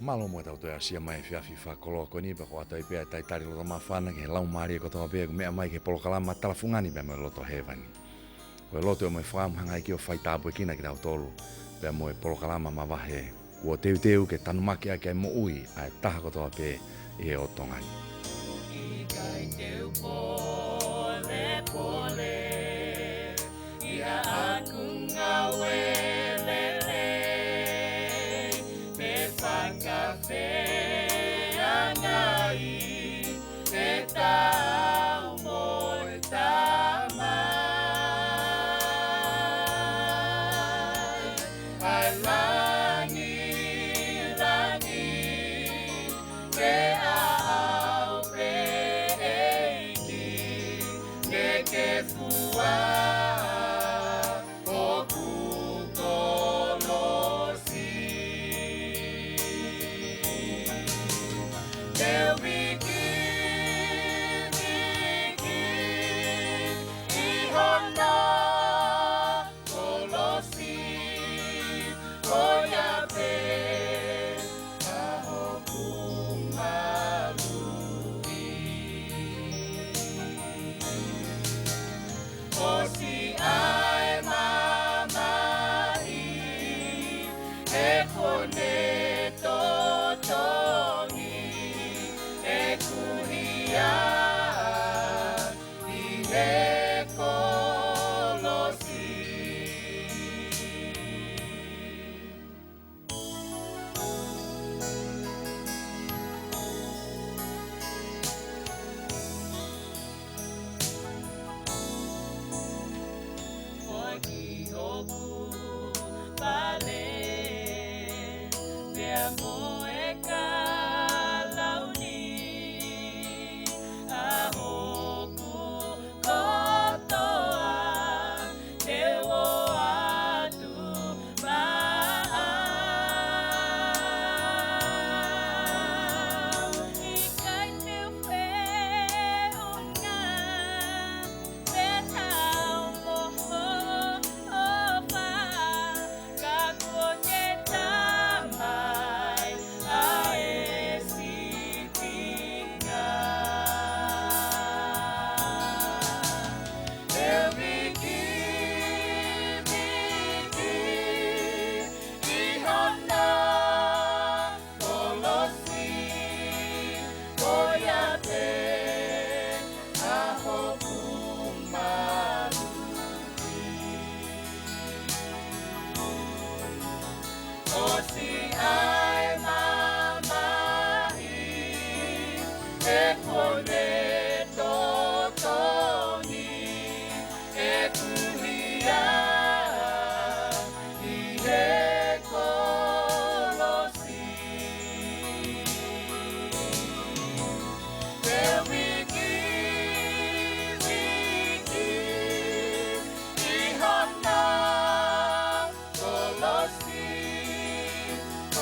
Malo mo tau toia sia mai fiafi whakolo ko ni peko ato i pia tai tari loto mawhana ke lau maari ko toa pia mea mai ke polokalama talafungani pia mo loto hevani. Ko loto e mo whaam hangai ki o whai tāpu e kina ki tau tolu pia mo e polokalama mawahe. Kua teu ke tanumaki a ke mo ui a e taha ko toa pia i e otongani. I kai teu pole pole ia aku ngawelele me whakawhea ngai e tau mo e tamai ai langi langi ke au peiki ke fua o kukolosi te wiki i hona kolosi o ia pe aho kumalui osi ai mamai e kone totongi e kuhia i he kolosi Oki oku pale Pea moe ka launi Ahoku kotoa Te o atu maau I kai te whiunga Te tau moho opa Ka kua te tamai a e sitinga Te wiki I hona kolosi o ia te aho kumalui Osi ai mamai e kone totoni e kuhia i he kolosi Te wiki i hona kolosi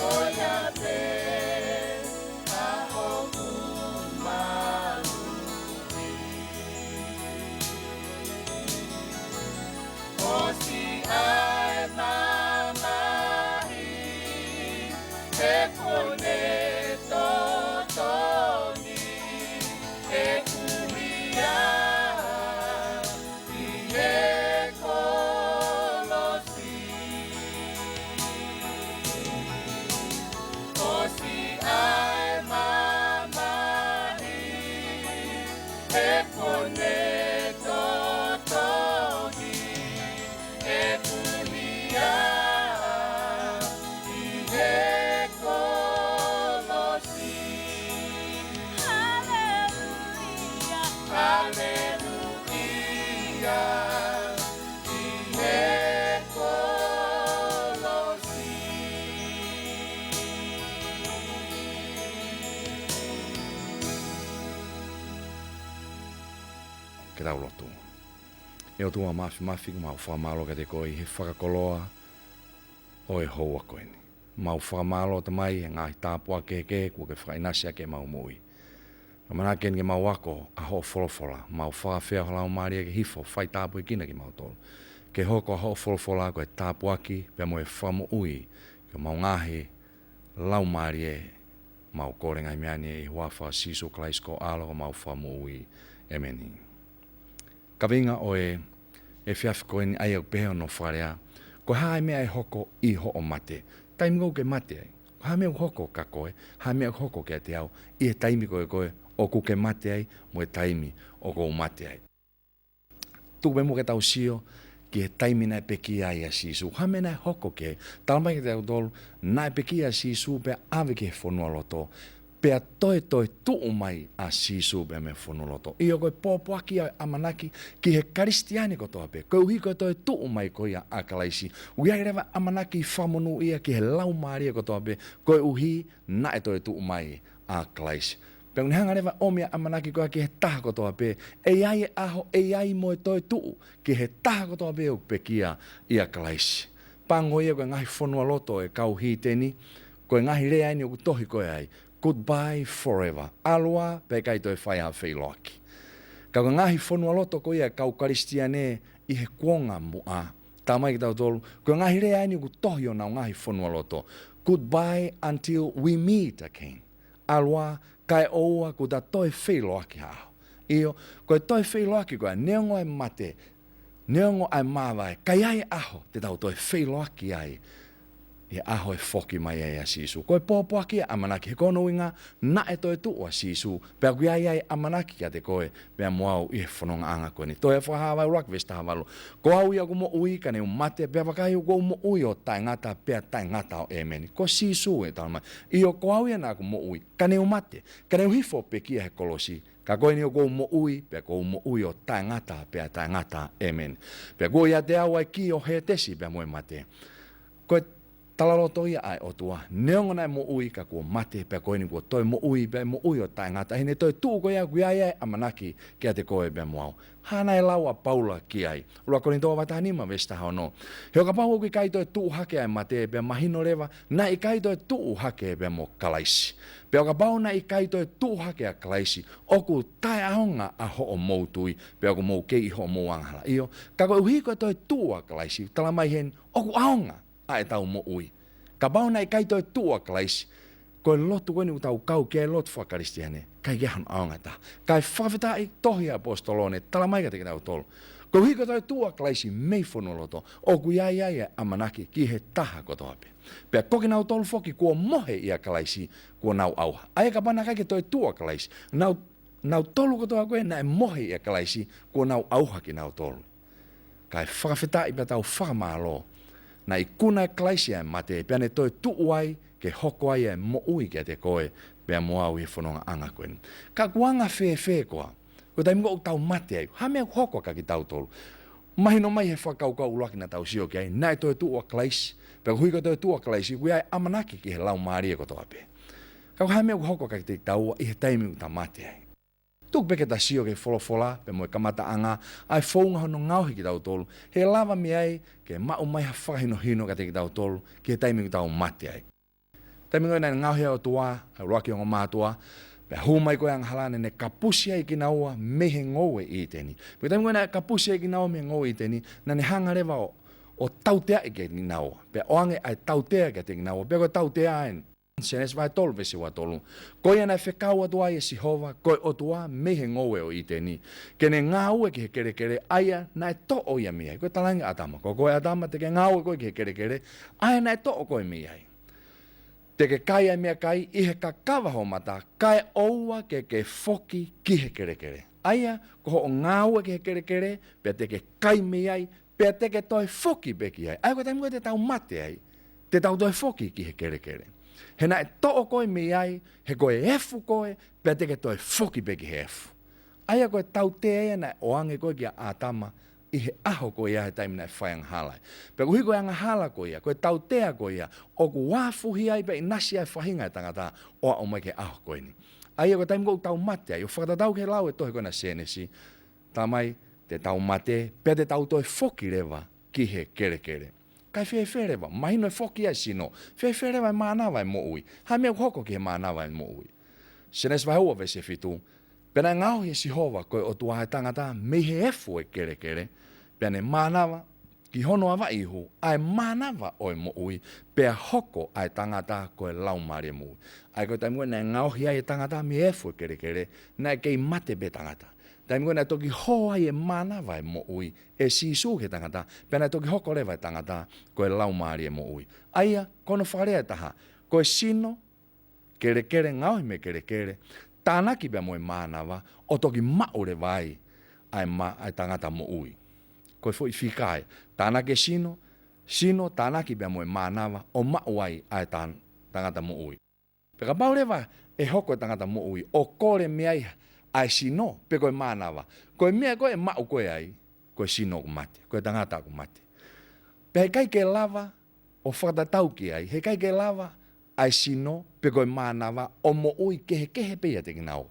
o ia te aho kumalui Osi ai mamai e kone totoni e kuhia i he kolosi Osi ai mamai e kone totoni e kuhia i he kolosi Hallelujah Hallelujah i he kolosi Ke tau lotu. E o tua mafi mau whamalo ke te koi he whakakoloa o e hoa koeni. Mau whamalo te mai e ngāhi tāpua ke kua ke whainasia ke mau mui. Ka mana ken ke mau wako a ho wholofola, mau whawhea holau maari ke hifo, whai tāpua kina ki mau tolu. Ke hoko a ho wholofola ko e tāpua ki, pia mo e whamu ui, ke mau ngahi laumari e mau korenga miani e wafa siso klaisko alo mau fa mui emeni. Kavinga o e fiaf koeni ai au pehe no wharea, ko hae mea e hoko I ho o mate, taimi ngau ke mate ai, hae mea hoko ka koe, hae mea hoko ke te au, I e taimi koe o ku ke mate ai, mo e taimi o ko mate ai. Tuku mo ke tau sio, ki he taimi nai peki ai a sisu. Hame nai hoko ke, talamai ke te au tolu, nai peki a sisu pe ave ke he whanua loto. Pea toi tuu mai a sisu pe me whanua loto. Iyo koe pōpuaki a amanaki ki he karistiani kotoa pe. Koe uhi koe toi tuu mai koe a akalaisi. Uiai rewa amanaki whamonu ia ki he lau maaria kotoa pe. Koe uhi na e toi tuu mai a akalaisi. Pea kuni hanga rewa omia amanaki koa ki he taha kotoa pe, e ai e aho, e ai mo e toi tuu, ki he taha kotoa pe o pe kia I akalaisi. Pango ia koe ngahi whanua loto e kau hiteni, koe ngahi rea ini o kutohi koe ai, goodbye forever. Alua pe kai toi whai ha whailoaki. Ka koe ngahi whanua loto koe ia kau karistiane I he kuonga mua. Tamai ki tau tolu, koe ngahi rea ini o kutohi o nau ngahi whanua loto. Goodbye until we meet again. Alua, kai oua ku ta toi whailoaki hao. Iyo, koe toi whailoaki koe, neongo ai mate, neongo ai mawai, kai ai aho, te tau toi whailoaki ai, I aho e whoki mai ai a sisu. Koe pōpuaki a amanaki, he kono inga, na e toi tua sisu, pea kui ai amanaki kia te koe, pea moau I he whanonga anga koe ni. Toi e whahawai urak vesta hawalo. Ko au ia ku mo ui, ka ne mate, pea wakai u ko mo ui o tai ngata, pea tai ngata o emeni. Ko sisu e talma. Iyo ko au ia na ku mo ui, ka ne mate, ka ne hifo pe kia he kolosi. Ka koe ni o kou mo ui, pea kou mo ui o tai ngata, pea tai ngata emeni. Pea koe ia te au ai ki o he tesi, pea moe mate. Koe talaloto ia ai o tua, neongo nai mo ui ka kua mate, pea koe ni kua toi mo ui, pea mo ui o tai ngata. Hine toi tuu koe ia kui ai amanaki kia te koe pea moau. Hana e laua paula ki ai. Ura koni toa wata nima vesta hao no. Heo ka pau kui kai toi tuu hake ai mate, pea mahino rewa, na I kai toi tuu hake pea mo kalaisi. Pea ka pau na I kai toi tuu hake a kalaisi, oku tai ahonga a ho o moutui, pea ku mou kei ho o mou anghala. Iyo, ka koe uhi koe toi tuu a kalaisi, talamai hen, oku ahonga. Ai tau mo ui. Ka bau nei kai toi tua klaisi. Koe lotu koe ni tau kau kia lotu whakaristiane. Kai kehan aonga ta. Kai whawhita I tohi apostolone. Tala mai ka teke tau tolu. Ko hiko toi tua klaisi mei whono loto. O kui ai amanaki ki he taha kotoa pe. Pea koki nau tolu foki kua mohe ia klaisi kua nau auha. Ai ka pana kai toi tua klaisi. Nau tolu kotoa koe na e mohe ia klaisi kua nau auha ki nau tolu. Kai whawhita I pia tau whakamalo. Na I kuna e klaisi ai mate, pea ne toi tuuai ke hoko ai mo ui kia te koe, pea moau I whanonga anga koe. Ka kuanga whee koa, ko tai mga tau mate ai, ha mea hoko ka ki tau tolu. Mahino mai he whakaukau uruaki na tau sio ki ai, na toi tua klaisi, pea hui ko toi tua klaisi, kui ai amanaki ki he lau maaria kotoa pe. Ka ha mea hoko ka ki te tau I he taimi uta mate ai. Tuk peke ta sio ke wholofola, pe moe kamata anga, ai whaunga hono ngauhi ki tau tolu. He lava mi ai, ke mau mai ha whakahino hino ka te ki tau tolu, ki he taimingu tau mate ai. Taimingu nai ngauhi au tua, ai roaki o mātua, pe humai koe ang halane ne kapusi ai ki naua mehe ngoue I teni. Pe taimingu nai kapusi ai ki naua mehe ngoue I teni, na ne hanga rewa o tautea I ke ni naua. Pe oange ai tautea ke te ki naua, pe koe tautea ai. Senes vai tolu vesi wa tolu. Koe ana whekau atua I Sihova, koe otua mehe ngoe o I teni. Kene ngā ue ki he kere kere, aia nai to o ia miai. Koe talangi atama. Koe atama teke ngā ue koe ki he kere kere, aia nai to o koe miai. Teke kai ai mea kai, I he ka kawaho mata, kai oua ke foki ki he kere kere. Aia, koho o ngā ue ki he kere kere, pia teke kai miai, pia teke toi foki beki ai. Aia koe taimu koe te tau mate ai, te tau toi foki ki he kere kere. He nai to'o koe mi ai, he koe efu koe, pia teke toi foki beki he efu. Aia koe tau te ea nai oange koe ki a atama, I he aho koe ia he taimi nai whaiang halai. Pia kuhi koe anga hala koe ia, koe tau tea koe ia, o ku wafuhi ai, pia inasi ai whahinga e tangata, o a mai ke aho koe ni. Aia koe taimi koe tau mate ai, o whakatatau ke lau e tohe koe na senesi, tamai te tau mate, pia te tau toi foki rewa ki he kere kere. Kai whewherewa, mahino e whoki ai sino, whewherewa e mānawa e mo ui, ha mea hoko ki he mānawa e mo ui. Senes vai hua vese fitu, pena ngau he Sihova koe o tua he tangata, me he efu e kere kere, pena mānawa, ki hono awa ihu, ai manawa o mo ui, pea hoko ai tangata koe lau maria mui. Ai koe taimua nai ngauhi ai tangata mi efu kere kere, nai kei mate be tangata. Taimua nai toki ho ai manawa mo ui, sisu ke tangata, pea nai toki hoko lewa tangata koe lau maria mo ui. Aia, kono wharea taha, koe sino, kere kere ngauhi me kere kere, tānaki pea moe manawa, o toki maure vai, ai tangata mo ui. Koe fo i whikai, tānake sino tānaki pia moe mānawa, o mauai ai tangata mo ui. Peka paurewa e hoko tangata mo ui, o kore meai ai sino, pe koe mānawa. Koe mea koe mau koe ai, koe sino ku mate, koe tangata ku mate. Pe hei kai ke lava, o whakatatau ki ai, hei kai ke lava, ai sino, pe koe mānawa, o mo ui kehe peia te kinau.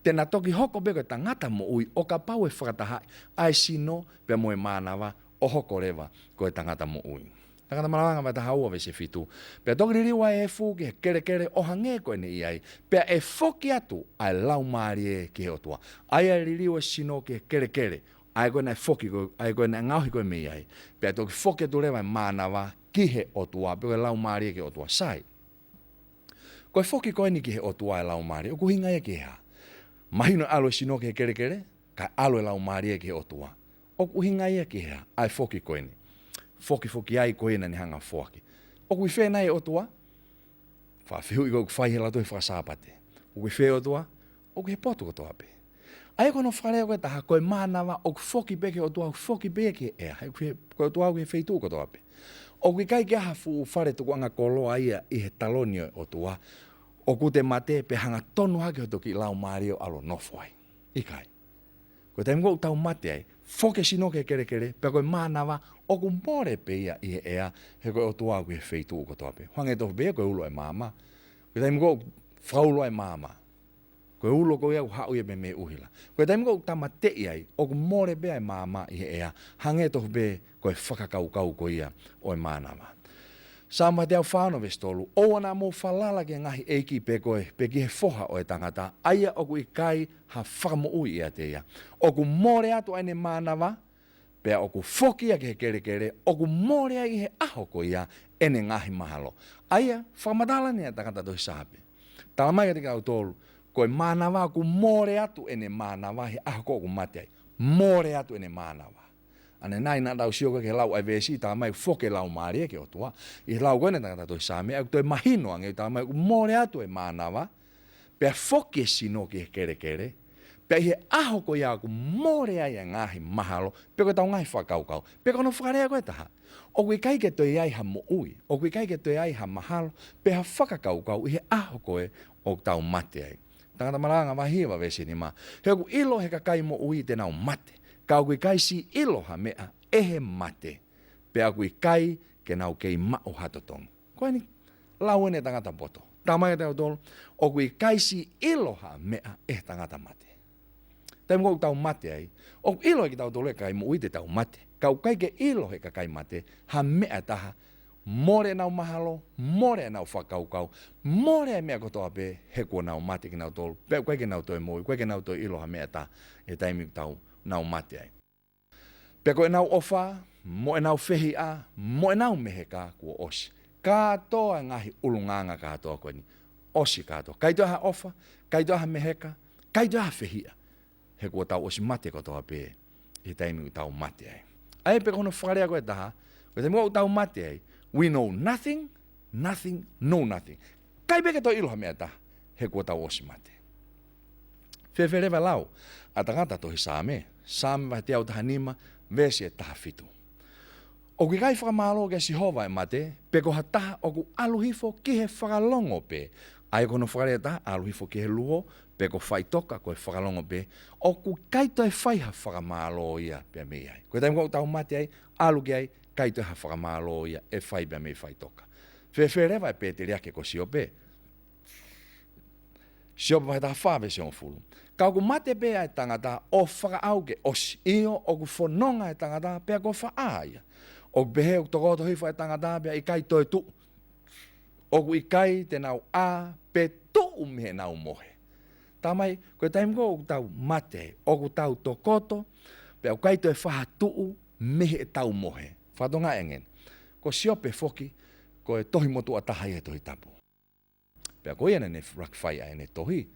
Tēnā toki hoko pe koe tangata mo ui, o ka pau e whakatahai, ai sino, pe moe mānawa, o hoko rewa, koe tangata mo ui. Tangata malawanga vai taha ua vese fitu. Pea toki ririwa e fu ki kere kere o hange koe ne iai, pea e foki atu ai lau maari e ki he otua. Ai ai ririwa sino ki kere kere, ai koe nai foki koe, ai koe nai ngauhi koe me iai, pea toki foki atu rewa mānawa ki he otua, pe koe lau maari e ki otua. Sai, koe foki koe ni ki he otua e lau maari, o kuhinga e ki hea. Mahino alo sino ke kere kere, ka alo lau maria ke otua. O kuhinga ia ke hea, ai foki koeni. Foki ai koena ni hanga foki. O kui whena e otua, whawhiu i kou whai he lato e whakasāpate. O kui whe otua, o kui he potu kotoa pe. Ai kono wharea koe taha koe mānawa, o kui foki peke otua, o foki peke ea. Hai koe otua o kui he wheitu kotoa pe. O kui kai ke aha fu whare tuku anga koloa ia i he talonio otua, o kute mate pe hanga tonu hake o toki lau mario alo nofo ai. Ikai. Koe taimu kou tau mate ai, foke sino ke kere kere, pe koe mānawa, o ku more pe ia i he ea, he koe o tua koe wheitu uko toa pe. Hange tofu pe koe ulo e māma. Koe taimu kou whaulo e māma. Koe ulo koe au hau ia pe me uhila. Koe taimu kou tamate ai, o ku more pe ai māma i he ea, hange tofu pe koe whakakau kau ko ia o e mānawa. Sama te au whāno vestolu, o ana mō whalala ke ngahi eiki pe koe, pe ki he whoha o e tangata, aia o ku i kai ha whakamo ui ia te ia. O ku more atu aine mānawa, pea o ku whoki a ke he kere kere, o ku more ai he aho ko ia, ene ngahi mahalo. Aia, whakamatala ni a tangata toi sāpe. Talamai ka te kau tolu, koe mānawa ku more atu ene mānawa, he aho ko ku mate ai. More atu ene mānawa. Ane nai nā rau sioka ke lau ai vesi, tā mai whoke lau maari e ke otua. I lau koene tangata toi sāme, au toi mahino ange, tā mai more atu e mānawa, pea whoke sino ki he kere kere, pea he aho ko ia ku more ai a ngahi mahalo, pea koe tau ngahi whakaukau, pea kono whakarea koe taha. O kui kai ke toi ai ha mo ui, o kui kai ke toi ai ha mahalo, pea ha whakakaukau i he aho koe o tau mate ai. Tangata maranga wahiwa vesi ni ma, he ku ilo he ka kai mo ui te nau mate. Kau kui kai si iloha mea ehe mate. Pea kui kai ke nau kei mao hatotongi. Koe ni lauene tangata poto. Tamai te au tolu. O kui kai si iloha mea ehe tangata mate. Taimu kou tau mate ai. O ilo ki tau tolu e kai mo uite tau mate. Kau kai ke ilohe ka kai mate. Ha mea taha. More nau mahalo. More nau whakaukau. More mea kotoa pe he kua nau mate ki nau tolu. Pea koe ke nau toi moi. Koe ke nau toi iloha mea ta. E taimi tau nau mate ai. Pea koe nau ofa, mo e nau whehi a, mo e nau meheka kua osi. Kātoa ngahi ulunganga kātoa koe ni. Osi kātoa. Kaito aha ofa, kaito aha meheka, kaito aha whehi a. He kua tau osi mate kotoa pe, he taimi tau mate ai. Ai pe kono whakarea koe taha, koe taimi tau mate ai, we know nothing, nothing, know nothing. Kai peke toi iloha mea taha, he kua tau osi mate. Whewherewa lau, a tangata tohi sāme, sāme vai te au taha nima, vesi e taha fitu. O ki kai whakamalo ke si hova e mate, pe ko ha taha o ku aluhifo ki he whakalongo pe. Ai kono whakarea taha, aluhifo ki he luho, pe ko whaitoka ko he whakalongo pe, o ku kaito e whaiha whakamalo ia pe mei ai. Koe taimi kou tau mate ai, alu ki ai, kaito e ha whakamalo ia e whai pe mei whaitoka. Whewherewa e pe te reake ko si o pe. Si o pe vai taha whawe se on fulu. Kau ku mate pe ai tangata o whakaauke osi. Io o ku whanonga ai tangata pe ko whaaia. O ku pehe o tokoto hifa ai tangata pe i kai toi tu. O ku i kai te nau a pe tu mehe nau mohe. Tamai, koe taimi ko o ku tau mate, o ku tau tokoto, pe o kai toi whaha tuu mehe e tau mohe. Whatonga engen. Ko siope foki, ko e tohi motu atahai e tohi tapu. Pea ko iana ne rakawhai ai ne tohi,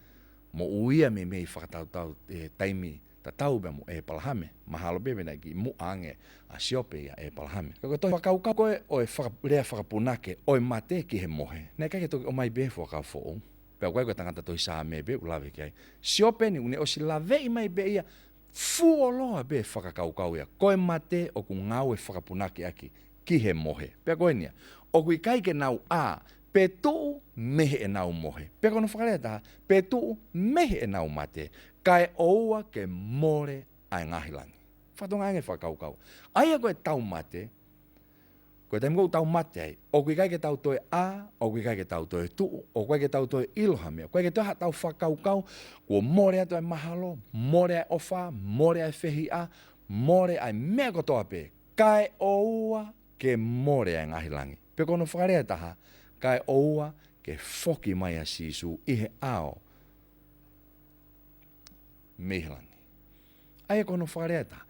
mo uia me mei whakatautau e taimi ta tau bea mo e palahame, mahalo bebe na ki mu ange a siope ia e palahame. Kako tohi whakaukau koe o e rea whakapunake o e mate ki he mohe. Nei kake toki o mai be whakau fo'o. Pea koe koe tangata tohi saa me be ulawe ki ai. Siope ni une o si lawe i mai be ia fuoloa be whakakaukau ia. Koe mate o ku ngau e whakapunake aki ki he mohe. Pea koe nia, o kui kaike nau a, pe tuu mehe e nau mohe. Pea kono whakarea taha, pe tuu mehe e nau mate. Kai oua ke more ai ngahilangi. Whatonga ange whakaukau. Aia koe tau mate, koe taim kou tau mate ai, o kui kai ke tau toe a, o kui kai ke tau toe tuu, o kui ke tau toe ilohamia, koe ke toha tau whakaukau, kua more atu ai mahalo, more ai ofa, more ai whehi a, more ai mea kotoa pe, kai oua ke more ai ngahilangi. Pe kono whakarea taha, kai oua ke foki mai a sisu i he ao mehilangi. Aia kono whakarea taha,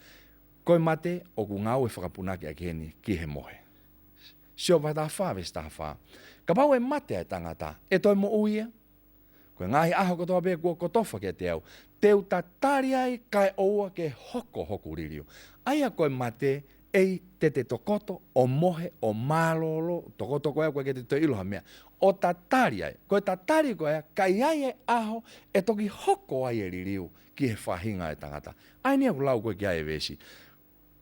koe mate o ku ngau e whakapunaki a keni ki he mohe. Sio vai taha whawes taha wha. Ka pau e mate ai tangata, e toi mo uia, koe ngahi aho kotoa be kua kotofa ke te au, teu tatari ai kai oua ke hoko ririu. Aia koe mate ei te tokoto o mohe o malolo, tokoto koe koe ke te toi iloha mea. O tatari ai, koe tatari koe ai, kai ai e aho, e toki hoko ai e ririu ki he whahinga e tangata. Ai nia ku lau koe ki ai e vesi.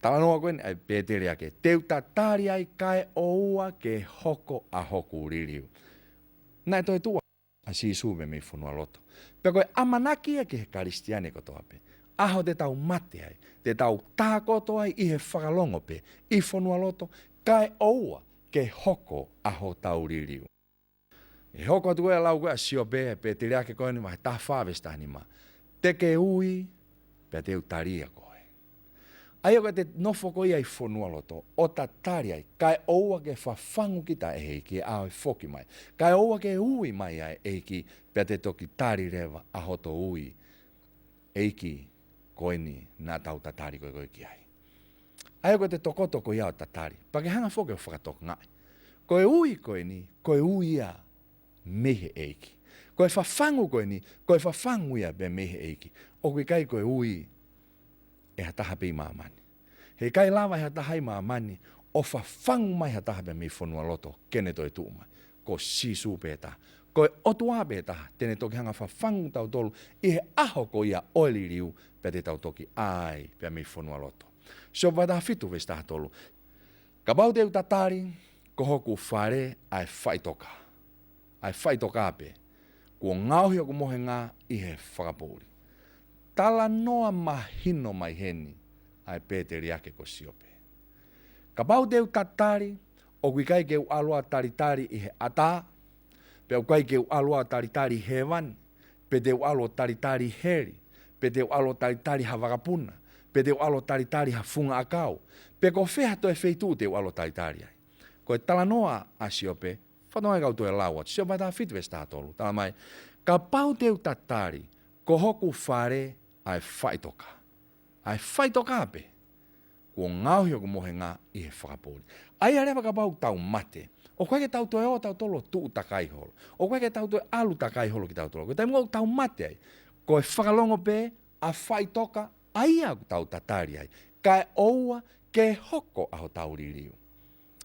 Talanoa koe ai pētere ake, teu tatari ai kai oua ke hoko a hoku ririu. Nai toi tua a siisume mi funua loto. Pea koe amanaki e ke he karistiane kotoa pe. Aho te tau mate ai, te tau tākoto ai i he whakalongo pe, i funua loto, kai oua ke hoko a ho tau ririu. E hoko atu koe lau koe a sio pe, pētere ake koe ni mahe taha whawesta ni ma. Teke ui, pea teu taria koe. Aia koe te nofo koe ai whanua loto, o ta tari ai, kai oua ke whawhangu ki ta e ki a e whoki mai. Kai oua ke ui mai ai e ki, pea te toki tari rewa a hoto ui, e ki koe ni nā tau ta tari koe koe ki ai. Aia koe te tokoto koe au ta tari, pa ke hanga whoke o whakatok ngai. Koe ni, koe ui a mehe e ki. Koe whawhangu koe ni, koe whawhangu ia be mehe e ki. O koe kai koe ui, e hataha pei maamani. He kai lava he hataha i maamani, o whawhangu mai hataha pe mi whanua loto, kene toi tuu mai. Ko sisu pēta. Koe otua pēta, tene toki hanga whawhangu tau tolu, i he aho ko ia oeli riu, pe te tau toki ai pe mi whanua loto. So wadaha fitu vesta taha tolu. Ka pau te utatari, ko hoku whare ai whaitoka. Ai whaitoka pe. Kua ngauhi o ku mohe ngā i he whakapōri. Tala noa mahino mai heni ai pēteri ake ko siope. Ka pau teu tatari, o kui kai keu alua taritari i he ata, pe o kai keu alua taritari hewan, pe teu alua taritari heri, pe teu alua taritari havakapuna, pe teu alua taritari hafunga akau, pe ko wheha toi wheitu teu alua taritari ai. Ko e tala noa a siope, whanonga kau toi laua, siope taha fitwes taha tolu, tala mai, ka pau teu tatari, ko hoku whare, ai whaitoka. Ai whaitoka pe. Kua ngauhi o ku mohe ngā i he whakapōri. Ai arewa ka pau tau mate. O koe ke tau toe o tau tolo tuu takai holo. O koe ke tau toe alu takai holo ki tau tolo. Koe taimu o tau mate ai. Koe whakalongo pe a whaitoka ai au tau tatari ai. Kai oua ke hoko aho tau ririu.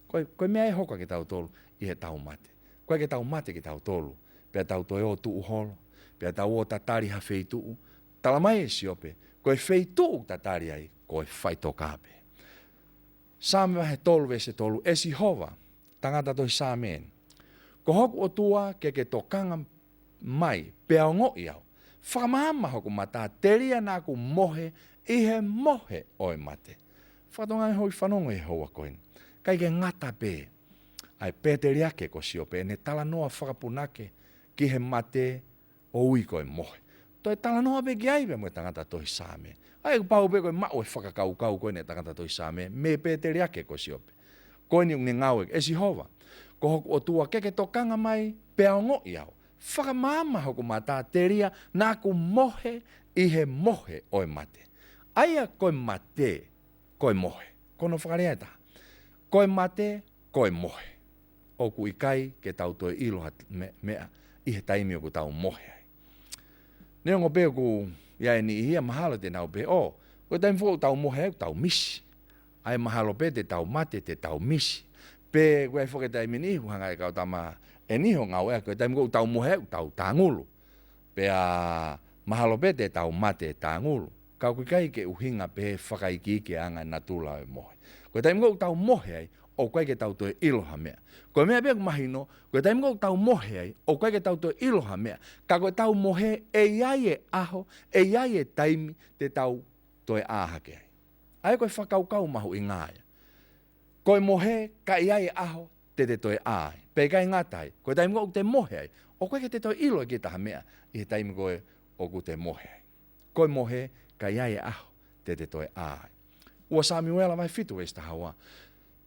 Koe mea e hoka ke tau tolo i he tau mate. Koe ke tau mate ki tau tolo. Pea tau toe o tuu holo. Pea tau o tatari ha whei tuu. Tala mai e siope, koe wheitu tatari ai, koe whaitoka pe. Sāme wahe tolu vese tolu, esi hova, tangata toi sāmeen. Ko hoku o tua ke tokanga mai, pea o ngoi au. Whakamahama hoku mata, teria nā ku mohe, i he mohe oi mate. Whatonga hoi whanongo e hoa koen. Kai ke ngata pe, ai pēteri ake ko siope, ne tala noa whakapunake, ki he mate, o ui koe mohe. Toi tala noa pe ki aipe mo e tangata toi sāme. Ai ku pau pe koe mao e whakakau koe ne tangata toi sāme, me pēteri ake ko siope. Koe ni unge ngau e si hova. Ko hoku o tua keke tokanga mai pea o ngoi au. Whakamama hoku mata teria nā ku mohe i he mohe oi mate. Aia koe mate, koe mohe. Kono whakareata. koe mate, koe mohe. Oku i kai ke tau toi ilo mea i he taimi o ku tau mohe ai. Ne ongo pe ku ia ni ia mahalo te nau pe o, koe taimi fo tau mohe ai tau misi. Ai mahalo pe te tau mate te tau misi. Pe koe fo ke taimi ni hu hanga e kau tama e ni ho ngau e koe taimi ko tau mohe ai tau tangulu. Pe a mahalo pe te tau mate tangulu. Kau kui kai ke uhinga pe whakaiki ke anga natula e mohe. Koe taimi ko tau mohe ai o koe ke tau toi iloha mea. Koe mea pia kumahino, koe taimi ko tau mohe ai o koe ke tau toi iloha mea. Ka koe tau mohe e iai e aho, e iai e taimi te tau toi ahake ai. Ai koe whakaukau mahu i ngāia. Koe mohe ka iai e aho te toi ai. Pe kai ngatai, koe taimi ko te mohe ai, o koe ke te toi ilo ki taha mea, i he taimi koe o ku te mohe ai. Koe mohe ka iai e aho te toi ai. Ua Samuela vai fitu e sta hawa.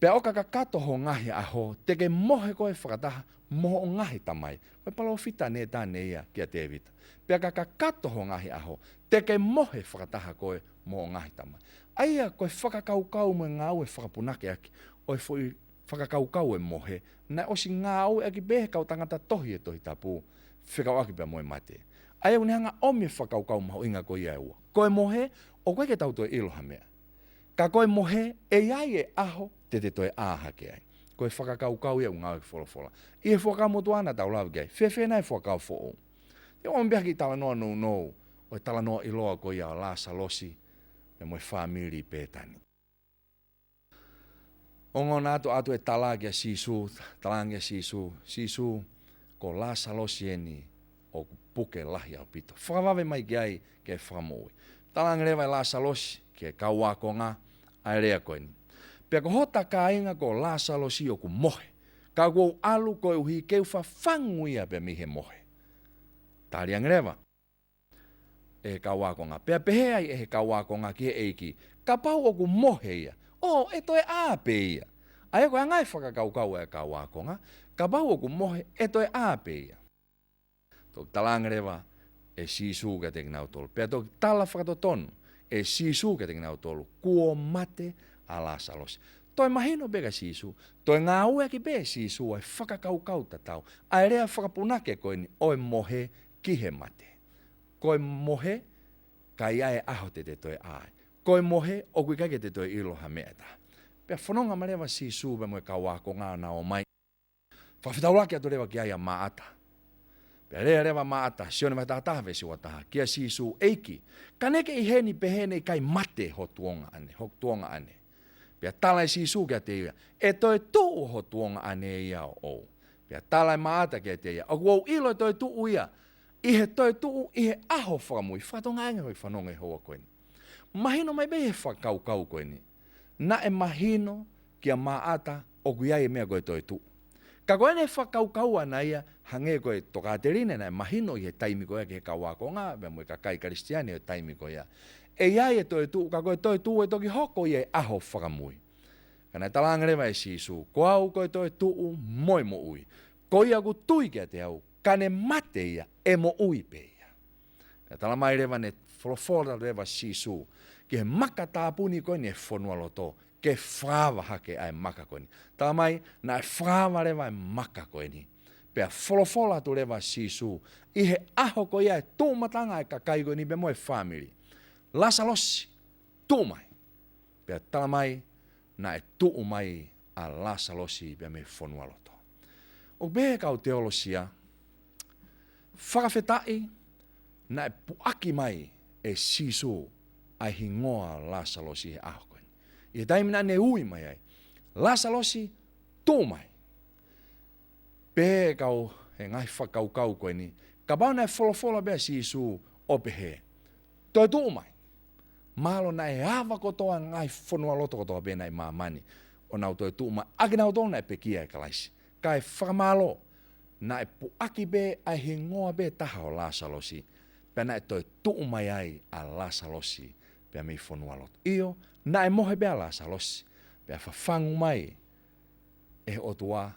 Pea oka ka kato ho ngahi aho, te ke mohe koe whakataha, moho o ngahi tamai. Koe palo fita ne tāne ia kia te evita. Pea ka kato ho ngahi aho, te ke mohe whakataha koe moho o ngahi tamai. Aia koe whakakaukau me ngau e whakapunake aki, oi fwoi whakakaukau e mohe, na osi ngau e aki behe kau tangata tohi e tohi tapu, whikau aki pia moe mate. Aia unihanga omi e whakaukau maho inga koe ia ua. Koe mohe, o koe ke tau toi iloha mea. Ka koe mohe, e iai e aho, te toi ahake ai. Koe whakakaukau ia ngau e wholofola. I e whakamotu ana tau lau gai, whewhena e whakau fōu. Te o mbiaki tala noa nou, o tala noa iloa koe ia la salosi, e moe whamiri pētani. Ongo atu e talagia sisu, talangia sisu, ko la salosi eni, o puke lahi au pito. Whakawawe mai gai ke whakamoi. Talangia la salosi, ke kauakonga, ai rea koe ni. Pea ko hota ka inga ko la salosi o ku mohe. Ka kou alu koe uhi keu whafangu ia pe mihe mohe. Tāri angrewa. E kauakonga. Pea pehe ai e he kauakonga ki he eiki. Ka pau o ku mohe ia. O, e toi āpe ia. Ai koe angai whakakaukau e kauakonga. Ka pau o ku mohe, e toi āpe ia. Tō talangrewa e sisu ka te nau tolu. Pea tō tala whakatotonu e sisu ka te nau tolu. Kuo mate a la salosi. Toi mahino bega sisu, toi ngā ue ki be sisu ai whakakaukau tatau. Ai rea whakapunake koe ni oi mohe ki he mate. Koe mohe, ka iae aho te toi ai. Koe mohe, o kui kake te toi iloha mea ta. Pea whanonga marewa sisu be moe ka wako ngā na o mai. Whawhitauraki atu rewa ki aia maata. Pea rea rewa maata, sione vai tātaha vesi wataha, kia sisu eiki. Ka neke i heni pehene kai mate ho tuonga ane. Pea talai sisu kia te ia, e toi tuu ho tuonga ane ia o. Pea talai maata kia te ia, o kuau ilo e toi tuu ia, i he toi tuu, i he aho whakamui, whatonga anga hoi whanonga i hoa koe ni. Mahino mai behe whakaukau koe ni. Na e mahino kia maata o kuiai e mea koe toi tuu. Ka koe ne whakaukau ana ia, hange koe tokaterine na e mahino i he taimi koe ke kawako ngā, me mui ka kai karistiani o taimi koe ia. E iai e toi tuu, ka koe toi tuu e toki hoko i e aho whakamui. Kana talangarewa e sisu, ko au koe toi tuu moi mo ui. Ko ia ku tui kia te au, kane mate ia e mo ui pe ia. Kana talamai rewa ne wholofora rewa sisu, ki he maka tāpuni koe ni e whonua loto, ke whāwa hake ai maka koe ni. Talamai, na e whāwa rewa e maka koe ni. Pea wholofora tu rewa sisu, i he aho koe ia e tūmatanga e kakai koe ni pe moe family. Lasa losi, tuu mai. Pea talamai, na e tuu mai a lasa losi pe me whonua loto. O behe kau teolosia, whakawhetai, na e puaki mai e sisu ai hingoa lasa losi he aho koe. I he taimina ne ui mai ai. Lasa losi, tuu mai. Behe kau he ngai whakaukau koe ni, ka pau na e wholofola bea sisu o behe. Toi tuu mai. Malo na e hawa kotoa ngai whanua loto kotoa bena i mamani. O nau toi tuu mai. Aki nau tōna e pekia e kalaisi. Ka e whakamalo. Na e puaki be ai hingoa be taha o lasa losi. Pea na e toi tuu mai ai a lasa losi. Pea mi whanua loto. Iyo, na e mohe bea lasa losi. Pea whafangu mai. E otua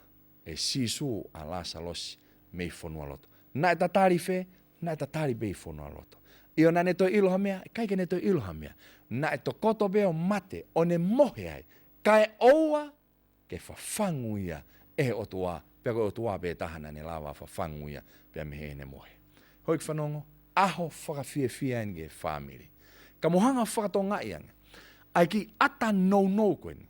e sisu a lasa losi. Me whanua loto. Na e tatari fe, na e tatari be i whanua loto. Io na ne toi iloha mea, kai ke ne toi iloha mea. Na e to koto beo mate, o ne mohe ai. Kai oua, ke whawhanguia e o tua, pia koe o tua be tahana ne lawa whawhanguia pia me he ne mohe. Hoi whanongo, aho whakawhiawhia nge family. Ka mohanga whakatonga ianga, ai ki ata no koe ni.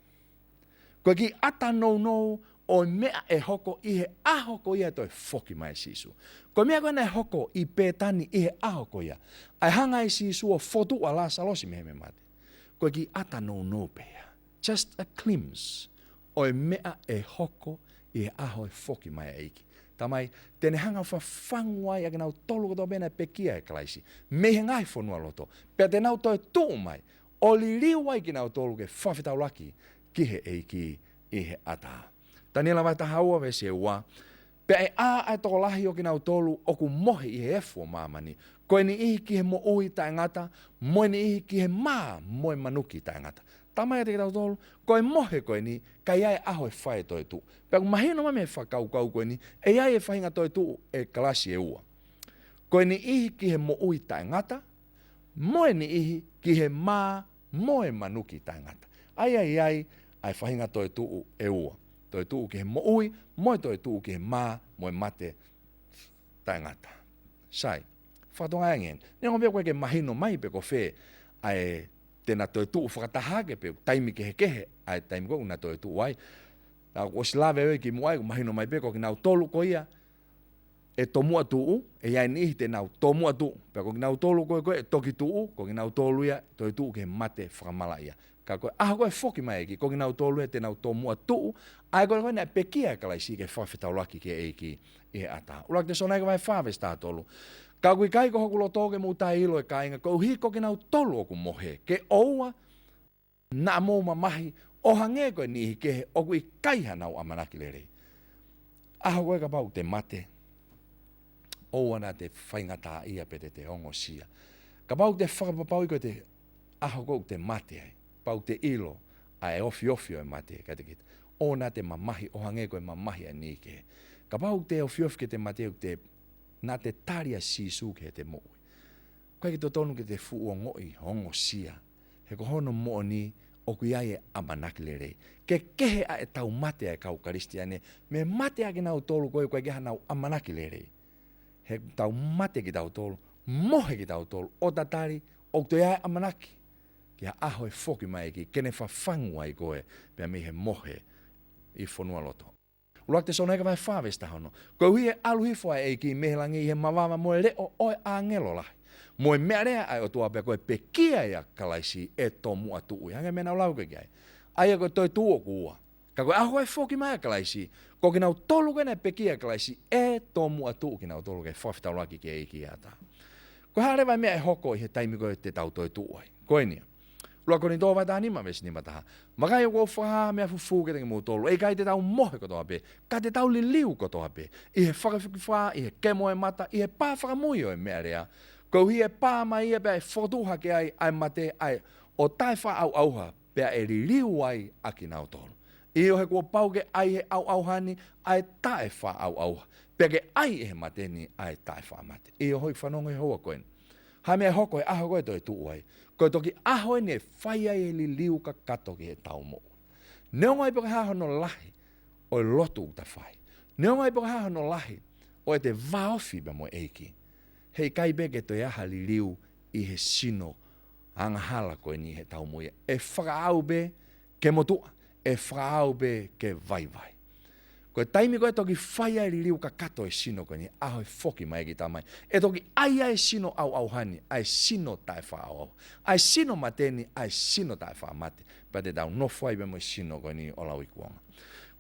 Koe ki ata no o mea e hoko i he aho ko ia toi whoki mai sisu. Koe mea koe nei hoko i pētani i he aho ko ia. Ai hanga i sisu o fotu a la salosi mehe me mate. Koe ki ata no pea. Just a glimpse. O mea e hoko i he aho e whoki mai eiki. Tamai, tene hanga whawhanguai a nau tolu koto bena pekia e kalaisi. Mehe ngai whanua loto. Pea te nau toi tuu mai. O li liwai ki nau tolu ke whawhitau laki ki he eiki i he ata. Taniela vai taha ua ve se ua. Pea e ai toko lahi o ki nau tolu oku mohe i he efu o mamani. Koe ni ihi ki he mo ui tae ngata, moe ni ihi ki he maa moe manuki tae ngata. Tamai te ki tau tolu, koe mohe koe ni, kai ai aho e whae toi tu. Pea ku mahino mame e whakau koe ni, e ai e whahinga toi tu e kalasi e ua. Koe ni ihi ki he mo ui tae ngata, moe ni ihi ki he maa moe manuki tae ngata. Ai whahinga toi tu e ua. Toi tuu ki he mo ui, moi toi tuu ki he maa, moi mate, tae ngata. Sai, whatonga engen, nengo mea koe ke mahino mai pe ko whē, ai tēnā toi tuu whakatahake pe, taimi ke he kehe, ai taimi koe una toi tuu ai. O si lawe oi ki muai, mahino mai pe ko ki nau tolu ko ia, e tomua tuu, e iai ni ihi te nau tomua tuu, pe ko ki nau tolu koe, e toki tuu, ko ki nau tolu ia, toi tuu ki he mate whakamala ia. Ka koe, koe whoki mai eki, ko ki nau tolu e te nau tomua tuu, ai koe nai pekia e kalaisi ke whawhetau laki ke eiki i he ata. Ulak te sonai ka vai whawes tā tolu. Ka kui kai ko hoku lo toke mu tai ilo e kainga, ko uhi ko ki nau tolu oku mohe, ke oua na mouma mahi, oha nge koe nihi ke he, oku i kaiha nau amanaki le rei. Koe ka pau te mate, oua na te whaingata ia pete te ongo sia. Ka pau te whakapapau i koe te koe te mate ai. Pau te ilo, ai ofi o e mate ka te kita. O nā te mamahi, o hange koe mamahi a ni ke. Ka pau te ofi ke te mate te, nā te taria sisu ke te mo'ui. Koe ki to tonu ke te fu o ngoi, hongo sia. He ko hono mo ni, o kui ai e amanaki le rei. Ke kehe a e tau mate a kau karistiane, me mate a ki nau tolu koe koe keha nau amanaki le rei. He tau mate ki tau tolu, mohe ki tau tolu, o tatari, o toi ai amanaki. Kia aho e whoki mai ki, kene whawhangu ai koe, pia mi he mohe i whanua loto. Ulak te sona eka vai whawesta hono. Koe hui e aluhifua e ki mehelangi i he mawama moe leo oe angelo lahi. Moe mea rea ai o tua pia koe pekia ia kalaisi e tō mua tuu. Hange mena o lauke kia. Ai a koe toi tuo kua. Ka koe aho e whoki mai kalaisi, ko ki nau tolu kene pekia kalaisi e tō mua tuu ki nau tolu ke whawhetau laki ki e iki ata. Koe haere vai mea e hoko i he taimi koe te tau toi tuu ai. Koe nia. Lua koni tō vai tā nima mesi nima taha. Makai o kua whaha mea fufu ke tengi mō tolu. Ei kai te tau mohe kotoa pe. Ka te tau li liu kotoa pe. I he whakawhiki wha, i he kemo e mata, i he pā whakamui o e mea rea. Kou hi e pā mai e pia e whotuha ke ai mate ai o tai wha au auha pia e li liu ai aki nau tolu. I o he kua pau ke ai he au auhani ai tai wha au auha. Pia ke ai e he mate ni ai tai wha mate. I o hoi whanongo he hoa koen. Hai mea hoko e aho koe toi tuu ai. Koe toki aho e ne whaia e li liu ka kato ki he tau mo. Neo ngai poka haho no lahi o e lotu uta whai. Neo ngai poka haho no lahi o e te vaofi ba mo eiki. Hei kai beke toi aha li liu i he sino angahala koe ni he tau mo ia. E whakaau be ke motua. E whakaau be ke vai vai. Koe taimi koe toki whaia e li liu ka kato e sino koe ni aho e whoki mai ki tamai. E toki aia e sino au au hani, ai sino tai wha au au. Ai sino mateni, ai sino tai wha mate. Pa te tau nofo ai be mo sino koe ni o lau ikuanga.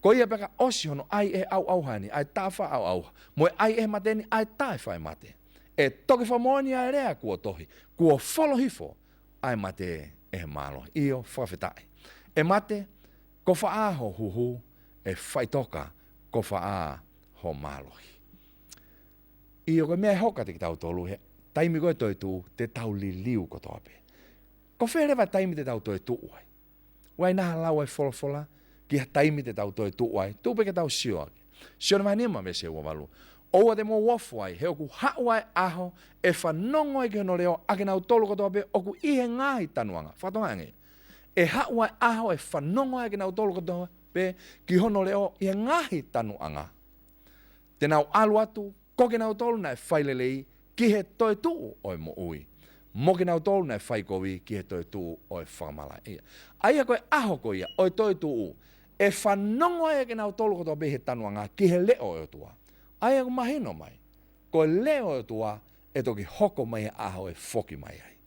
Ko ia peka osi hono ai e au au hani, ai tā wha au au. Moe ai e mateni, ai tai wha mate. E toki whamoni ai rea kua tohi. Kua wholo hifo, ai mate e malo. Io whawhetai. E mate, ko wha aho huhu, e whaitoka, ko wha ho malohi. I o koe mea hoka te ki tau tolu he, taimi koe toi tu te tau li liu ko toape. Ko wherewa taimi te tau toi tu uai. Wai naha lau ai wholofola, ki ha taimi te tau toi tu uai, tu peke tau sio ake. Sio na mai nima me se ua walu. Oua te mo wafu ai, he oku hau ai aho, e whanongo ai ki hono reo, ake nau tolu ko toape, oku ihe ngahi tanuanga, whatonga ange. E hau ai aho, e whanongo ai ki nau tolu ko toape, pe ki hono leo i ngahi tanu anga. Te nau alu atu, ko ke nau tolu na whailelei ki he toi tuu oi mo ui. Mo ke nau tolu na whaikowi ki he toi tuu oi whamala ia. Aia koe aho ko ia, oi toi tuu. E whanongo e ke nau tolu koto be he tanu anga ki he leo o tua. Aia ko mahino mai. Koe leo o tua e toki hoko mai he aho e foki mai ai.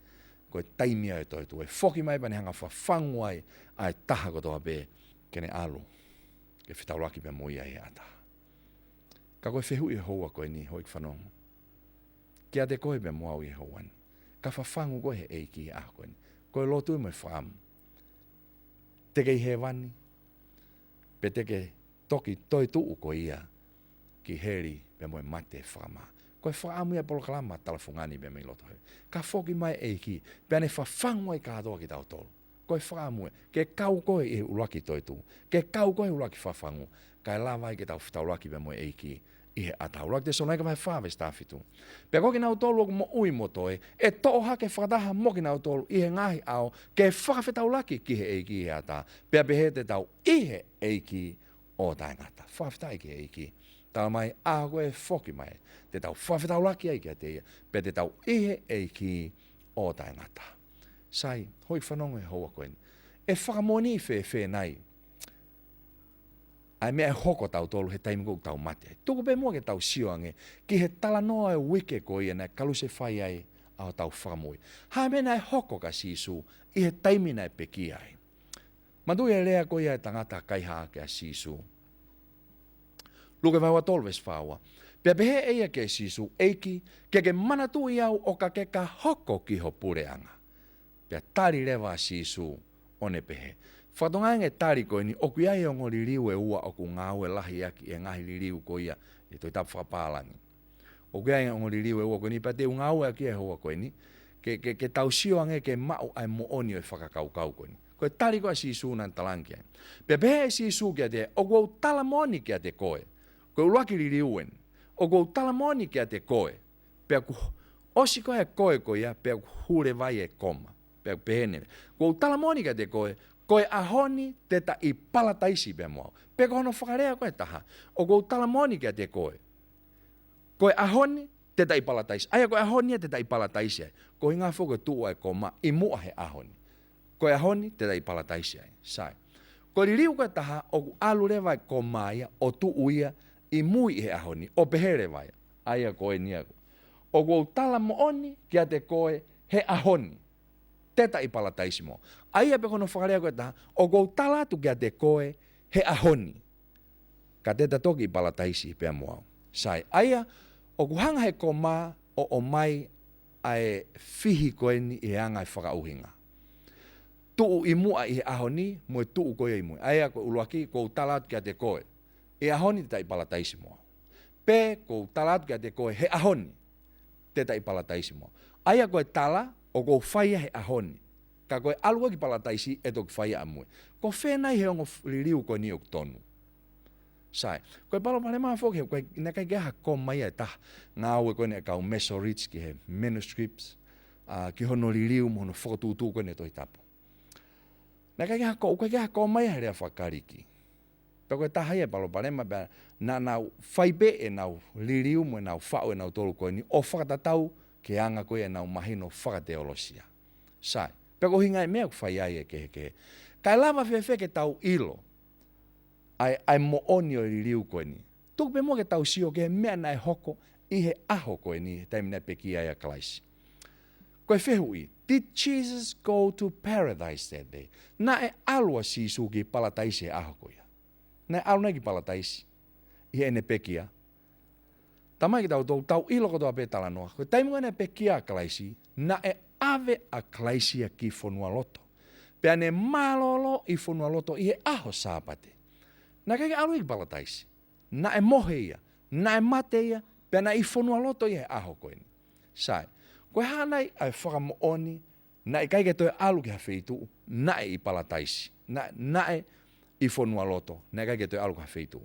Koe taimia e toi tuu. E foki mai pani hanga whafangu ai ai taha kotoa be kene alu. Ke whitauraki pe mo ia he ataha. Ka koe whehu i hoa koe ni hoi whanongo. Kia te koe pe moau i hoa ni. Ka whafangu koe he eiki i aho koe ni. Koe lotu i moi whaamu. Teke i he wani. Pe teke toki toi tuu ko ia ki heri pe moe mate whama. Koe whaamu ia polo kalama talafungani pe mei loto hei. Ka whoki mai eiki. Pe ane whafangu ai kātoa ki tau tolu. Koe whaamu e. Ke kau koe i ulaki toi tuu. Ke kau koe i ulaki whafangu. Kai lawai ke tau whitauraki pe moe eiki. I he atau. Laki te sonaika mai whawe stafitu. Pe koki nau tolu oku mo ui motoe. E to'o hake whakataha moki nau tolu i he ngahi au. Ke whakawhetaulaki ki he eiki i he ata. Pea pehe te tau i he eiki o tai ngata. Whawhetai ki he eiki. Tala mai a koe whoki mai. Te tau whawhetaulaki ai ki a te ia. Pe te tau i he eiki o tai ngata. Sai, hoi whanongo e hoa koen. E whakamoni whe nai. Ai mea e hoko tau tolu he taimikou tau mate. Tuku pe mua ke tau sioange, ki he tala noa e wike ko ia na kaluse whai ai au tau whakamoi. Hai mena e hoko ka sisu i he taimina e peki ai. Mandui e lea ko ia e tangata kaiha ke a sisu. Luke vaua tolves whaua. Pea pehe eia ke sisu eiki ke manatu i au o ka ke ka hoko ki ho pureanga. Pea tari lewa sisu one pehe. Whatonga e tari koe ni oku ai o ngori riu e ua oku ngau e lahi aki e ngahi riu ko ia e toi tapu whapalani. Oku ai o ngori riu e ua koe ni pa te ngau e aki e hoa koe ni ke tau sioange ke mau ai mo oni e whakakaukau koe ni. Koe tari koe sisu nan talanki ai. Pe pehe e sisu kia te oku au talamoni kia te koe. Koe ulaki riuen. Oku au talamoni kia te koe. Pea ku osi koe koe koe ia pea ku hure vai e koma. Pea ku pehenele. Koe au talamoni kia te koe. Koe ahoni te ta i palataisi pe moa. Pe kono whakarea koe taha. O kou talamoni kia te koe. Koe ahoni te ta i palataisi. Aia koe ahoni te ta i palataisi. Koe ngā whoke tua e koma i mua he ahoni. Koe ahoni te ta i palataisi. Sai. Koe ririu koe taha o ku alu rewa e koma ia o tu uia i mui he ahoni. O pehe rewa ia. Aia koe niaku. O kou talamoni kia te koe he ahoni. Teta i palataisimo. Aia pe kono whakarea koe taha, o kou talatu kia te koe he ahoni. Ka teta toki i palataisi pia moau. Sai, aia, o kuhanga he koma o mai ai fihi koe ni i anga i whakauhinga. Tuu i mua i he ahoni, mue tuu koe i mue. Aia koe uluaki, kou talatu kia te koe. I ahoni teta i palataisimo. Pe kou talatu kia te koe he ahoni. Teta i palataisimo. Aia koe tala, o kou whaia he ahoni. Ka koe alua ki palataisi e toki whaia amue. Ko whenai he ongo ririu koe ni o tonu. Sai. Koe palo pale maa whoki, koe ina kai keha ko mai e taha. Ngā ue koe ne kau mesorits ki he manuscripts. Ki hono ririu mo hono whakatūtū koe ne toi tapu. Na kai keha ko mai e rea whakariki. Pe koe taha ia palo pale maa na nau whaipe e nau ririu mo e nau whao e nau tolu koe ni o whakatatau ke anga koe e nau mahino whakateolosia. Sai. Peko hinga e mea ku whai ai e kehe. Kai lava whewhe ke tau ilo. Ai mo oni o i riu koe ni. Tuku pe mua ke tau sio ke mea nai hoko i he aho koe ni. Taimina peki ai a klaisi. Koe whehu i. Did Jesus go to paradise that day? Na e alua sisu ki palataisi e aho koe. Na e aluna ki palataisi. I he ene pekia. Tamai ki tau ilo kotoa pe talanoa. Koe taimunga ne pekia a klaisi. Na e ave a klaisia ki whanua loto. Pea ne malolo i whanua loto i he aho sāpate. Na kake alu i palataisi. Na e mohe ia. Na e mate ia. Pea na i whanua loto i he aho koeni. Sai. Koe hanai ai whakamooni. Na e kaike toi alu ki hawhitu. Na e i palataisi. Na e i whanua loto. Na e kaike toi alu ki hawhitu.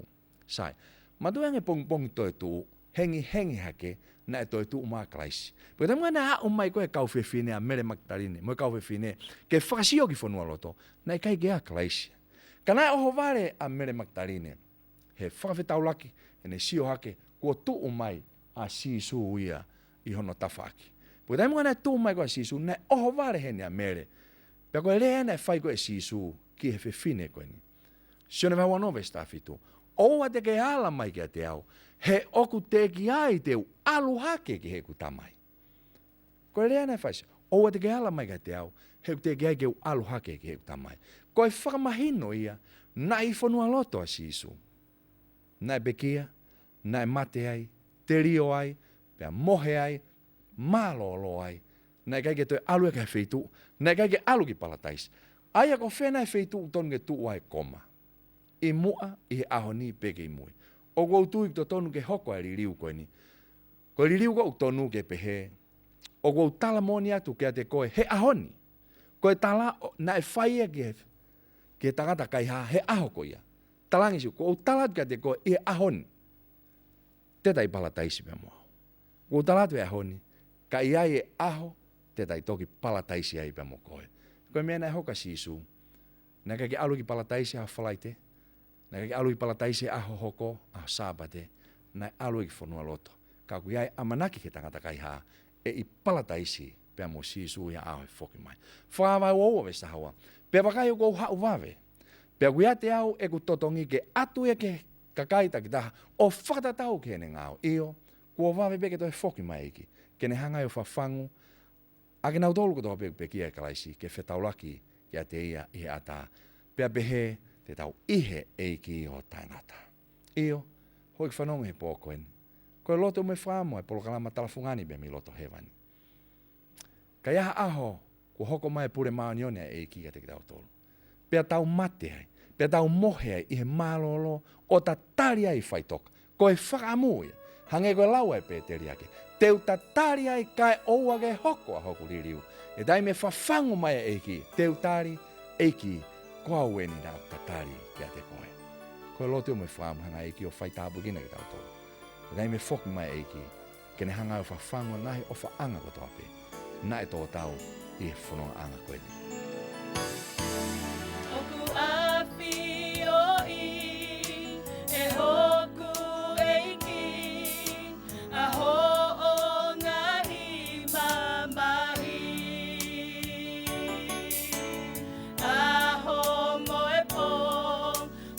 Sai. Matuange pong toi tuu. Hengi hake. Na e toi tu uma klaisi. Porque tamu na umai koe kau fefine a mere maktarine, mo kau fefine ke whakasio ki whanua loto, na e kai gea klaisi. Kanai oho vare a Mere Magdalene. He whakawhetaulaki, e ne sio hake, kua tuu mai a sisu ia I hono tawhaki. Pua tai mga tuu mai koe sisu, ne oho vare he ne a Mere. Pea koe rea ne whai koe sisu, ki he whiwhine koe ni. Sione vau anove stafitu. Oua te ke ala mai kia te au, he oku te ki ai te alu hake ki he ku tamai. Koe rea ne whai si, oua te ke ala mai kia te au, he te ki ai ke alu hake ki he ku tamai. Koe whakamahino ia, na I whanua loto a sisu. Na bekia, na mate ai, te rio ai, pea mohe ai, malolo ai, na kai ke toi alu e kai wheitu, na kai ke alu ki palataisi. Aia ko whena e wheitu tonu ke tu ai koma. I mua I he aho ni peke I mui. O kou tui to tonu ke hoko ai ririu koe ni. Koe ririu ko tonu ke pehe. O kou tala moni atu ke te koe he aho ni. Koe tala na e whaia ke tangata kai ha he aho ko ia. Talangi siu, kou tala ke te koe I he aho ni. Teta I palataisi pia mua. Kou tala tu e aho ni. Ka I ai e aho, teta I toki palataisi ai pia mua koe. Koe mea na e hoka sisu. Na kai ke alu ki palataisi ha whalaite. Na kai alu I palataisi aho hoko, aho sāpate, na alu I whanua loto. Ka kui ai amanaki ke tangata kai haa, e I palataisi pia mo sisu ia aho e whoki mai. Whaawai oua vesta hawa. Pea wakai o kou hau wawe. Pea kui ate au e ku totongi ke atu e ke kakaita ki taha, o whakatatau ke ne ngāo. Io, kua wawe peke toi whoki mai iki. Ke ne hangai o whawhangu, ake nau tolu kotoa peke e kalaisi, ke whetaulaki ki ate ia I he ata. Pea pehe, te tau ihe eiki o tainata. Io, hoi whanonga he pōkoeni. Koe loto me whāmo e polokalama talafungani be mi loto hewani. Ka iaha aho, kua hoko mai pure maanione e eiki ka te ki tau tolu. Pea tau mate ai, pea tau mohe ai I he malolo o ta tari ai whaitoka. Koe whakamuia, hange koe lau ai pēteri ake. Teu ta tari ai kai oua ke hoko a hoku ririu. E dai me whawhangu mai e eiki, teu tari eiki koa ueni na tatari kia te koe. Koe loto me whaamu hanga eiki o whaitabu kina ki tau tolu. Nei me whoki mai eiki, kene hanga o whawhango nahi o whaanga ko toape. Na e tō tau I he whanonga anga koe ni. Oku awhi o I, e hoku eiki, a ho o ngahi mamahi. Aho moe po,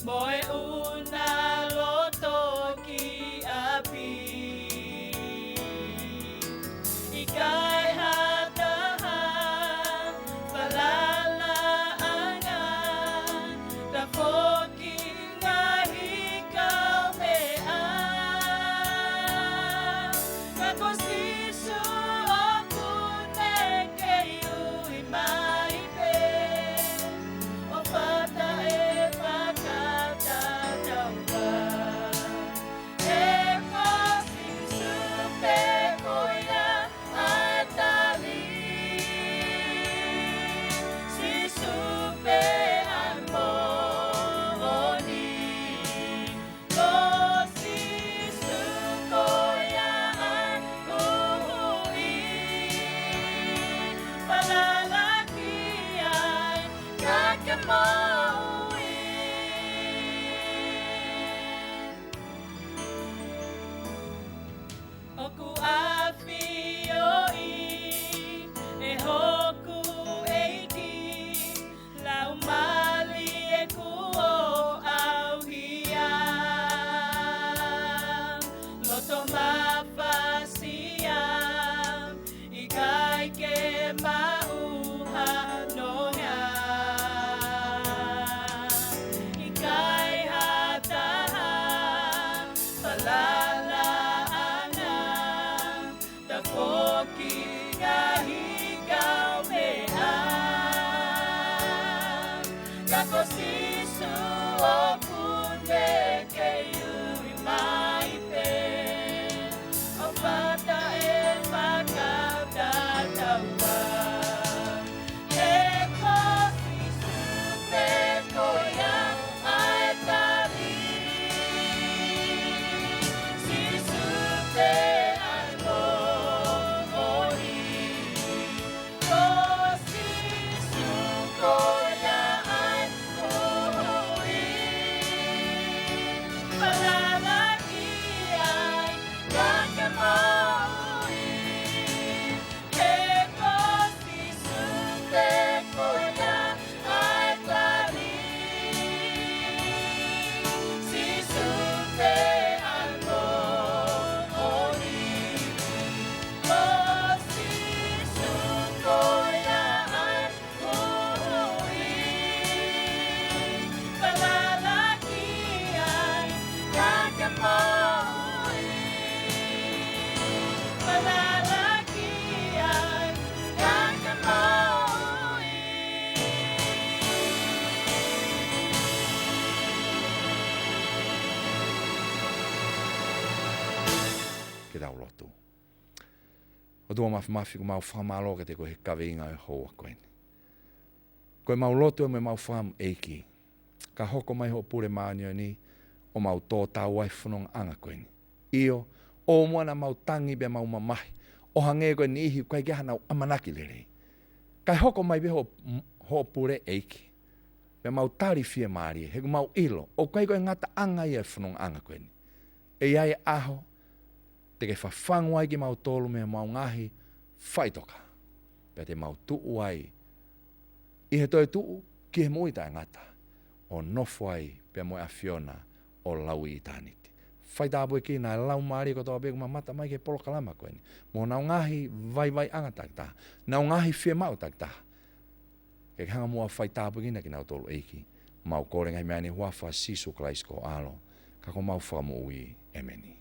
moe una loto ki api. Ikai hataha, falala anga, ka foki ngahi kau mea. Ka kosisu oku neke iui mai pe. O fata e whakata taua. E kosisu pe koia ai tali. Sisu pe amoni. Kosisu koia ai ui. Palalaki ai kakamaui. Oku awhi o I, e hoku eiki, lau mali e kuo au hia. Loto mafasia, I kai ke mauha noia. I kai hataha, falala anga, ta foki ngahi kau mea. Ka kosisu oku neke iui mai pe. O fata e whakauta taua. E kosisu pe koia ai tali. Sisu pe amoni. Kosisu koia ai ui. tua mafi mau whamalo ke te ko he kaweinga e hoa koeni. Koe mau loto e me mau wham eiki. Ka hoko mai ho pure maanio ni o mau tō tau ai whanong anga koeni. Io, o moana mau tangi be mau mamahi. O hange koe ni ihi kai geha nau amanaki lerei. Kai hoko mai be ho pure eiki. Be mau tari fia maari, he mau ilo. O kai koe ngata anga ia whanong anga koeni. E iai aho, te ke whawhangu ai ki mau tolu me mau ngahi, whaitoka. Pea te mau tuu ai. I he toi tuu, ki he muita e ngata. O nofo ai, pea moe a Fiona, o lau i tāniti. Whaitāpue ki nā lau maari ko tō peku mata mai ke polo kalama koeni. Mo nau ngahi vai anga takta. Nau ngahi whia mau takta. Ke hanga mua whaitāpue ki na ki nau tolu eiki. Mau kōrengai mea ni huafa sisu klaisko alo. Ka ko mau whamu ui emeni.